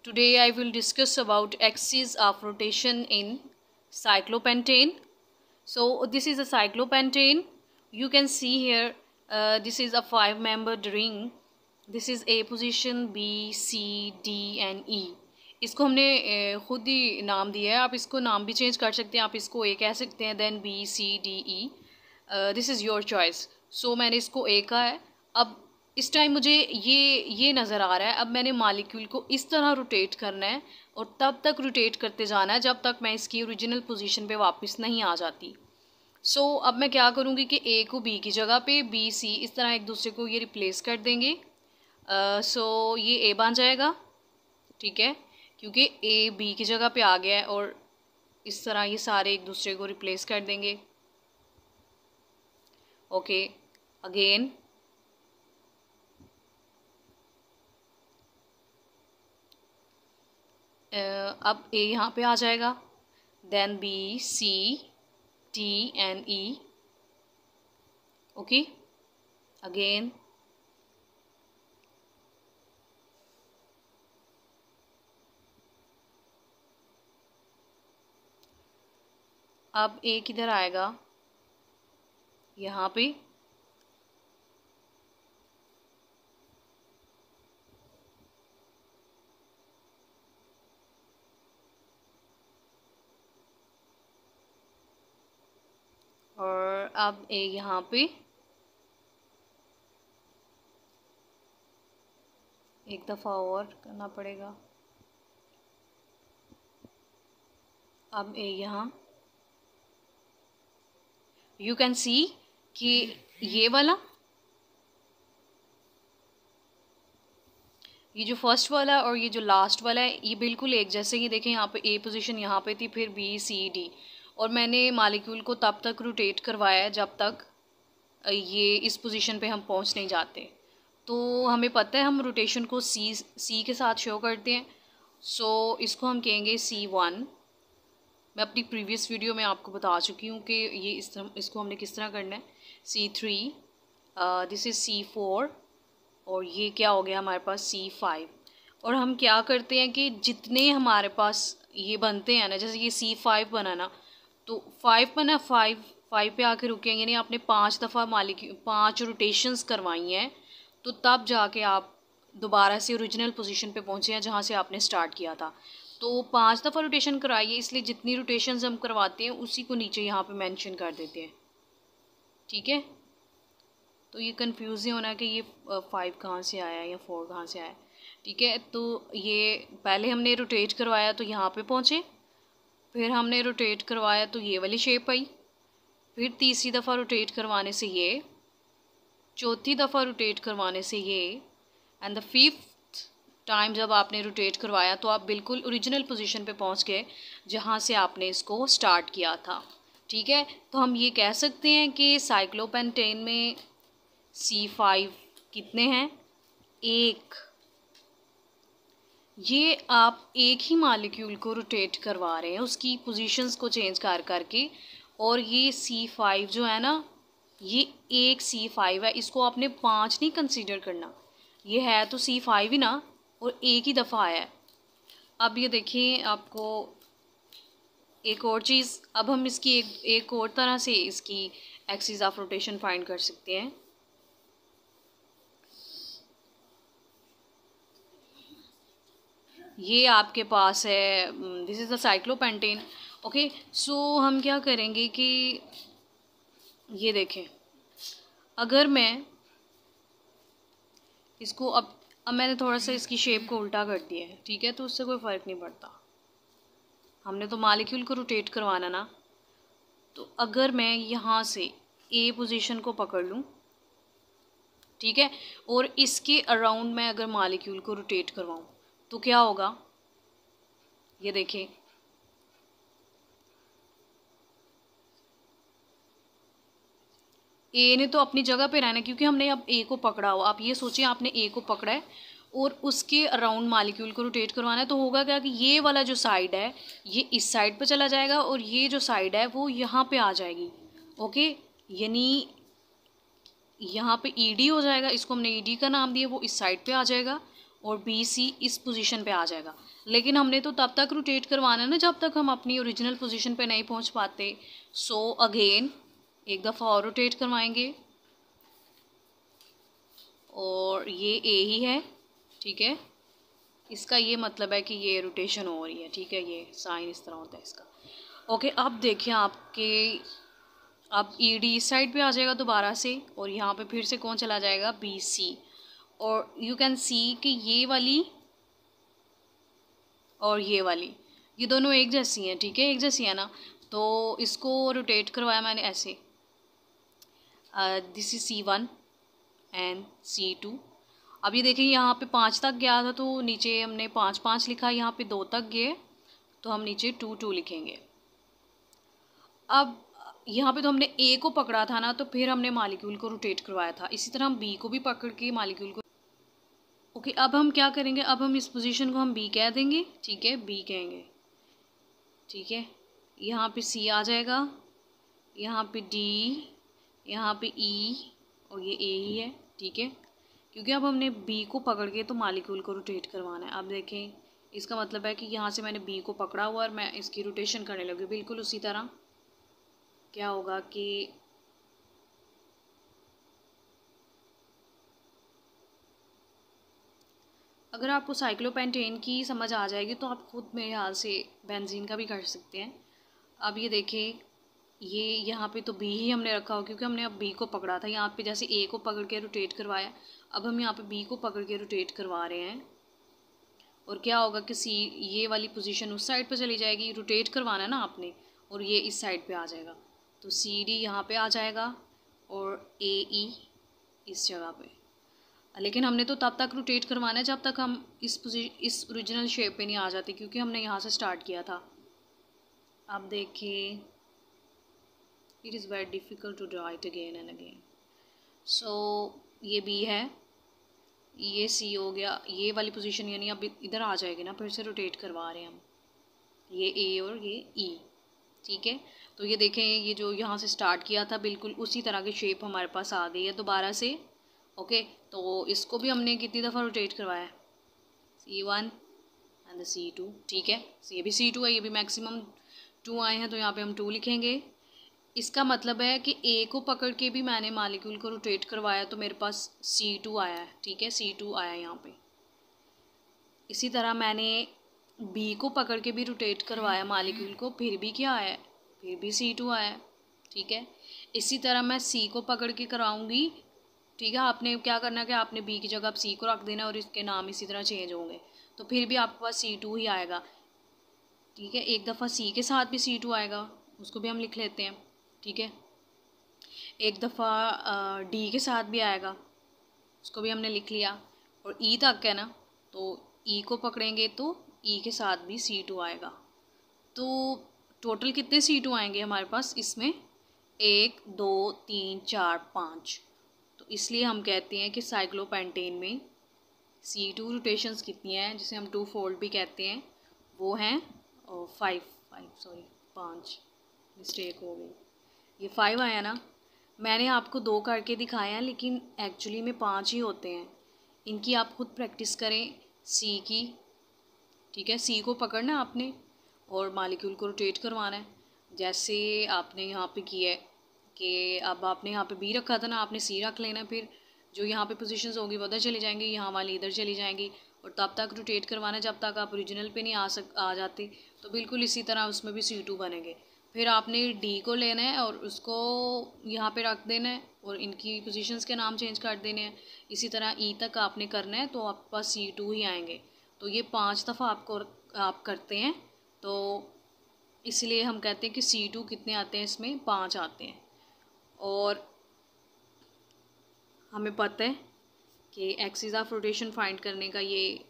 Today I will discuss about axis of rotation in cyclopentane. So this is a cyclopentane. You can see here this is a 5-membered ring. This is A position, B, C, D and E. इसको हमने खुद ही नाम दिया है. आप इसको नाम भी चेंज कर सकते हैं. आप इसको A कह सकते हैं, then B, C, D, E. This is your choice. So मैंने इसको A का है. अब इस टाइम मुझे ये नज़र आ रहा है. अब मैंने मालिक्यूल को इस तरह रोटेट करना है और तब तक रोटेट करते जाना है जब तक मैं इसकी ओरिजिनल पोजीशन पे वापस नहीं आ जाती. सो अब मैं क्या करूँगी कि A को B की जगह पे, B, C इस तरह एक दूसरे को ये रिप्लेस कर देंगे. सो ये A बन जाएगा, ठीक है, क्योंकि A B की जगह पे आ गया है. और इस तरह ये सारे एक दूसरे को रिप्लेस कर देंगे. ओके, अगेन अब A यहाँ पे आ जाएगा, then B, C, D and E. Okay, again अब A किधर आएगा, यहाँ पे. और अब A यहाँ पे. एक दफ़ा और करना पड़ेगा. अब A यहाँ. यू कैन सी कि ये वाला, ये जो फर्स्ट वाला और ये जो लास्ट वाला है ये बिल्कुल एक जैसे ही. देखें यहाँ पे A पोजीशन यहाँ पे थी, फिर B, C, D. और मैंने मालिक्यूल को तब तक रोटेट करवाया है जब तक ये इस पोजीशन पे हम पहुँच नहीं जाते. तो हमें पता है हम रोटेशन को C के साथ शो करते हैं. सो इसको हम कहेंगे C1. मैं अपनी प्रीवियस वीडियो में आपको बता चुकी हूँ कि ये इसको हमने किस तरह करना है. C3, दिस इज़ C4 और ये क्या हो गया हमारे पास C5. और हम क्या करते हैं कि जितने हमारे पास ये बनते हैं ना, जैसे ये C5 बना ना, तो 5 बना, 5 पे आके रुके, यानी आपने 5 दफ़ा 5 रोटेशंस करवाई हैं, तो तब जाके आप दोबारा से ओरिजिनल पोजीशन पे पहुँचे हैं जहाँ से आपने स्टार्ट किया था. तो 5 दफ़ा रोटेशन कराइए, इसलिए जितनी रोटेशंस हम करवाते हैं उसी को नीचे यहाँ पे मेंशन कर देते हैं, ठीक है. तो ये कंफ्यूज नहीं होना कि ये 5 कहाँ से आया या 4 कहाँ से आया, ठीक है. तो ये पहले हमने रोटेट करवाया तो यहाँ पे पहुँचे, फिर हमने रोटेट करवाया तो ये वाली शेप आई, फिर तीसरी दफ़ा रोटेट करवाने से ये, चौथी दफ़ा रोटेट करवाने से ये, एंड द 5th टाइम जब आपने रोटेट करवाया तो आप बिल्कुल ओरिजिनल पोजीशन पे पहुंच गए जहां से आपने इसको स्टार्ट किया था, ठीक है. तो हम ये कह सकते हैं कि साइक्लोपेंटेन में C5 कितने हैं, 1. ये आप एक ही मालिक्यूल को रोटेट करवा रहे हैं उसकी पोजीशंस को चेंज कर करके. और ये C5 जो है ना, ये एक C5 है, इसको आपने 5 नहीं कंसीडर करना. ये है तो C5 ही ना, और एक ही दफ़ा आया है. अब ये देखिए आपको एक और चीज़, अब हम इसकी एक और तरह से इसकी एक्सिस ऑफ रोटेशन फाइंड कर सकते हैं. ये आपके पास है, this is the cyclopentane. Okay, so हम क्या करेंगे कि ये देखें, अगर मैं इसको अब मैंने थोड़ा सा इसकी शेप को उल्टा कर दिया है, ठीक है, तो उससे कोई फ़र्क नहीं पड़ता. हमने तो मालिक्यूल को रोटेट करवाना ना. तो अगर मैं यहाँ से A पोजीशन को पकड़ लूँ, ठीक है, और इसके अराउंड मैं अगर मालिक्यूल को रोटेट करवाऊँ तो क्या होगा, ये देखें. A ने तो अपनी जगह पे रहना क्योंकि हमने अब A को पकड़ा हो. आप ये सोचिए आपने A को पकड़ा है और उसके अराउंड मालिक्यूल को रोटेट करवाना है, तो होगा क्या कि ये वाला जो साइड है ये इस साइड पे चला जाएगा और ये जो साइड है वो यहाँ पे आ जाएगी. ओके, यानी यहाँ पे ईडी हो जाएगा, इसको हमने ईडी का नाम दिया, वो इस साइड पे आ जाएगा और बी सी इस पोजीशन पे आ जाएगा। लेकिन हमने तो तब तक रोटेट करवाना है ना जब तक हम अपनी ओरिजिनल पोजीशन पे नहीं पहुंच पाते। सो अगेन एक दफ़ा और रोटेट करवाएंगे और ये ए ही है, ठीक है। इसका ये मतलब है कि ये रोटेशन हो रही है, ठीक है। ये साइन इस तरह होता है इसका। ओके, अब देखिए आपके अब ई डी इस साइड पे आ जाएगा दोबारा से और यहाँ पे फिर से कौन चला जाएगा, बी सी। और यू कैन सी कि ये वाली और ये दोनों एक जैसी हैं, ठीक है, एक जैसी है ना। तो इसको रोटेट करवाया मैंने ऐसे, this is C1 and C2। अब ये देखिए यहाँ पे 5 तक गया था तो नीचे हमने 5 5 लिखा, यहाँ पे 2 तक गए तो हम नीचे 2 2 लिखेंगे। अब यहाँ पे तो हमने ए को पकड़ा था ना, तो फिर हमने मालिक्यूल को रोटेट करवाया था। इसी तरह हम बी को भी पकड़ के मालिक्यूल को ओके अब हम क्या करेंगे, अब हम इस पोजीशन को हम बी कह देंगे, ठीक है, बी कहेंगे, ठीक है। यहाँ पे सी आ जाएगा, यहाँ पे डी, यहाँ पे ई और ये ए ही है, ठीक है। क्योंकि अब हमने बी को पकड़ के तो मालिक्यूल को रोटेट करवाना है। अब देखें इसका मतलब है कि यहाँ से मैंने बी को पकड़ा हुआ और मैं इसकी रोटेशन करने लगी। बिल्कुल उसी तरह क्या होगा कि अगर आपको साइक्लोपेंटेन की समझ आ जाएगी तो आप खुद मेरे ख्याल से बेंजीन का भी कर सकते हैं। अब ये देखें ये यहाँ पे तो बी ही हमने रखा हो क्योंकि हमने अब बी को पकड़ा था। यहाँ पे जैसे ए को पकड़ के रोटेट करवाया, अब हम यहाँ पे बी को पकड़ के रोटेट करवा रहे हैं। और क्या होगा कि सी ये वाली पोजीशन उस साइड पे चली जाएगी, रोटेट करवाना है ना आपने, और ये इस साइड पे आ जाएगा। तो सी डी यहाँ पे आ जाएगा और ए ई इस जगह पे। लेकिन हमने तो तब तक रोटेट करवाना है जब तक हम इस ओरिजिनल शेप पे नहीं आ जाते, क्योंकि हमने यहाँ से स्टार्ट किया था। अब देखिए it is very difficult to draw it again and again. So ये बी है, ये सी हो गया, ये वाली पोजीशन यानी अब इधर आ जाएगी ना, फिर से रोटेट करवा रहे हैं हम, ये ए और ये ई, ठीक है। तो ये देखें ये जो यहाँ से स्टार्ट किया था बिल्कुल उसी तरह की शेप हमारे पास आ गई है दोबारा से। ओके, तो इसको भी हमने कितनी दफ़ा रोटेट करवाया है, C1 एंड C2, ठीक है। ये भी C2 है, ये भी मैक्सिमम 2 आए हैं तो यहाँ पे हम 2 लिखेंगे। इसका मतलब है कि ए को पकड़ के भी मैंने मालिक्यूल को रोटेट करवाया तो मेरे पास C2 आया है, ठीक है, C2 आया यहाँ पे। इसी तरह मैंने बी को पकड़ के भी रोटेट करवाया मालिक्यूल को, फिर भी क्या आया है, फिर भी C2 आया है, ठीक है। इसी तरह मैं सी को पकड़ के कराऊंगी, ठीक है। आपने क्या करना है कि आपने बी की जगह सी को रख देना और इसके नाम इसी तरह चेंज होंगे, तो फिर भी आपके पास C2 ही आएगा, ठीक है। एक दफ़ा सी के साथ भी C2 आएगा, उसको भी हम लिख लेते हैं, ठीक है। एक दफ़ा डी के साथ भी आएगा, उसको भी हमने लिख लिया। और ई तक है ना, तो ई को पकड़ेंगे तो ई के साथ भी C2 आएगा। तो टोटल कितने C2 आएंगे हमारे पास इसमें, 1 2 3 4 5। तो इसलिए हम कहते हैं कि साइक्लोपेंटेन में C2 रोटेशंस कितनी हैं, जिसे हम 2 फोल्ड भी कहते हैं, वो हैं 5 मिस्टेक हो गई, ये 5 आया ना। मैंने आपको 2 करके दिखाए हैं लेकिन एक्चुअली में 5 ही होते हैं। इनकी आप खुद प्रैक्टिस करें सी की, ठीक है। सी को पकड़ना आपने और मालिक्यूल को रोटेट करवाना है, जैसे आपने यहाँ पे किया है कि अब आपने यहाँ पे बी रखा था ना, आपने सी रख लेना। फिर जो यहाँ पे पोजीशंस होंगी वो उधर चली जाएंगी, यहाँ वाली इधर चली जाएंगी, और तब तक रोटेट करवाना जब तक आप ओरिजिनल पे नहीं आ जाते। तो बिल्कुल इसी तरह उसमें भी C2 बनेंगे। फिर आपने डी को लेना है और उसको यहाँ पे रख देना है और इनकी पोजीशंस के नाम चेंज कर देने हैं। इसी तरह ई तक आपने करना है तो आपके पास C2 ही आएंगे। तो ये 5 दफ़ा आप करते हैं, तो इसलिए हम कहते हैं कि C2 कितने आते हैं, इसमें 5 आते हैं। और हमें पता है कि एक्सिस ऑफ रोटेशन फाइंड करने का ये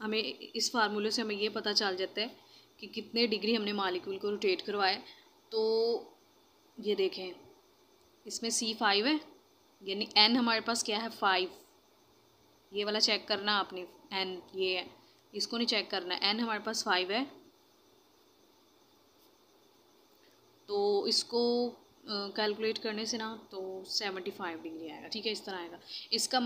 हमें इस फार्मूले से हमें ये पता चल जाता है कि कितने डिग्री हमने मालिक्यूल को रोटेट करवाया। तो ये देखें इसमें C5 है, यानी N हमारे पास क्या है 5, ये वाला चेक करना आपने, N ये है, इसको नहीं चेक करना, N हमारे पास 5 है। तो इसको कैलकुलेट करने से ना तो 75 डिग्री आएगा, ठीक है, इस तरह आएगा। इसका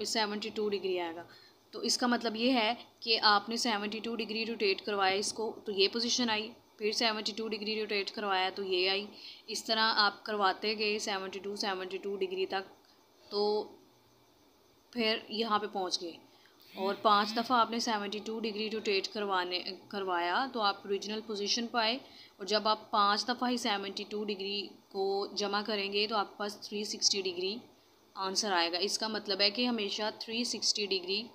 72 डिग्री आएगा। तो इसका मतलब ये है कि आपने 72 डिग्री रोटेट करवाया इसको, तो ये पोजीशन आई, फिर 72 डिग्री रोटेट करवाया तो ये आई। इस तरह आप करवाते गए 72 डिग्री तक, तो फिर यहाँ पे पहुँच गए। और 5 दफ़ा आपने 72 डिग्री रोटेट करवाया तो आप ओरिजिनल पोजीशन पर आए। और जब आप 5 दफ़ा ही 72 डिग्री को जमा करेंगे तो आपके पास 360 डिग्री आंसर आएगा। इसका मतलब है कि हमेशा 360 डिग्री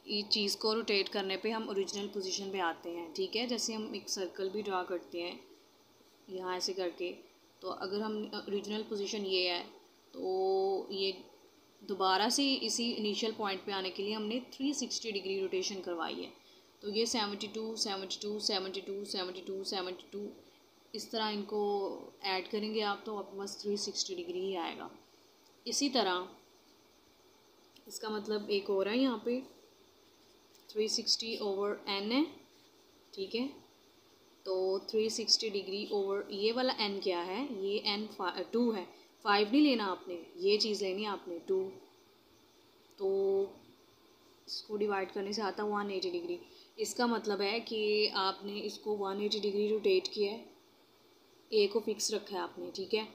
इस चीज़ को रोटेट करने पे हम ओरिजिनल पोजीशन पे आते हैं। ठीक है, जैसे हम एक सर्कल भी ड्रा करते हैं यहाँ ऐसे करके, तो अगर हम ओरिजिनल पोजीशन ये है तो ये दोबारा से इसी इनिशियल पॉइंट पे आने के लिए हमने 360 डिग्री रोटेशन करवाई है। तो ये 72 72 72 72 72 इस तरह इनको ऐड करेंगे आप, तो आपके पास 360 डिग्री ही आएगा। इसी तरह इसका मतलब एक और है, यहाँ पे 360 ओवर n है। ठीक है, तो 360 डिग्री ओवर ये वाला n क्या है, ये n 2 है। 5 नहीं लेना आपने, ये चीज़ लेनी है आपने 2। तो इसको डिवाइड करने से आता है 180 डिग्री। इसका मतलब है कि आपने इसको 180 डिग्री रोटेट किया है, ए को फिक्स रखा है आपने। ठीक है,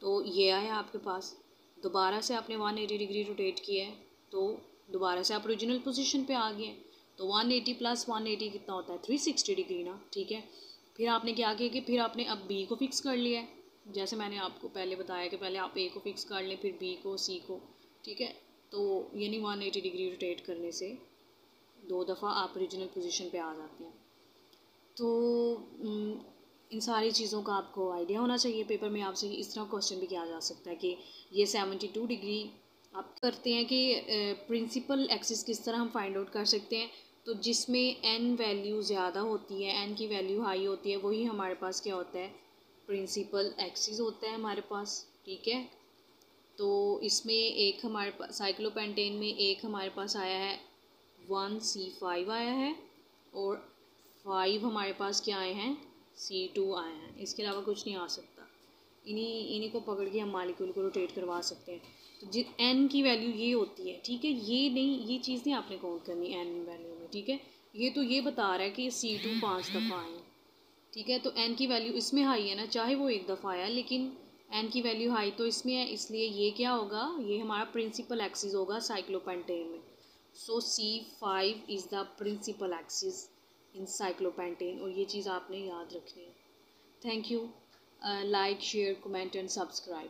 तो ये आया आपके पास। दोबारा से आपने 180 डिग्री रोटेट किया है, तो दोबारा से आप ओरिजिनल पोजीशन पे आ गए हैं। तो 180 प्लस 180 कितना होता है, 360 डिग्री ना। ठीक है, फिर आपने क्या किया कि फिर आपने अब बी को फिक्स कर लिया है। जैसे मैंने आपको पहले बताया कि पहले आप ए को फिक्स कर लें, फिर बी को, सी को। ठीक है, तो यानी 180 डिग्री रोटेट करने से 2 दफ़ा आप ओरिजिनल पोजीशन पे आ जाते हैं। तो इन सारी चीज़ों का आपको आइडिया होना चाहिए। पेपर में आपसे इस तरह क्वेश्चन भी किया जा सकता है कि ये 72 डिग्री आप करते हैं कि प्रिंसिपल एक्सिस किस तरह हम फाइंड आउट कर सकते हैं। तो जिसमें n वैल्यू ज़्यादा होती है, n की वैल्यू हाई होती है, वही हमारे पास क्या होता है, प्रिंसिपल एक्सिस होता है हमारे पास। ठीक है, तो इसमें एक हमारे पास साइक्लोपेंटेन में एक हमारे पास आया है 1C5 आया है, और 5 हमारे पास क्या आए हैं, C2 आए हैं। इसके अलावा कुछ नहीं आ सकता। इन्हीं को पकड़ के हम मालिक्यूल को रोटेट करवा सकते हैं। तो n की वैल्यू ये होती है। ठीक है, ये नहीं, ये चीज़ नहीं आपने काउंट करनी n वैल्यू में। ठीक है, ये तो ये बता रहा है कि C2 5 दफ़ा आए। ठीक है, तो n की वैल्यू इसमें हाई है ना, चाहे वो एक दफ़ा आया, लेकिन n की वैल्यू हाई तो इसमें है, इसलिए ये क्या होगा, ये हमारा प्रिंसिपल एक्सिस होगा साइक्लोपेंटेन में। So C5 is the principal axis in cyclopentane, और ये चीज़ आपने याद रखनी है। Thank you. Like, share, comment and subscribe.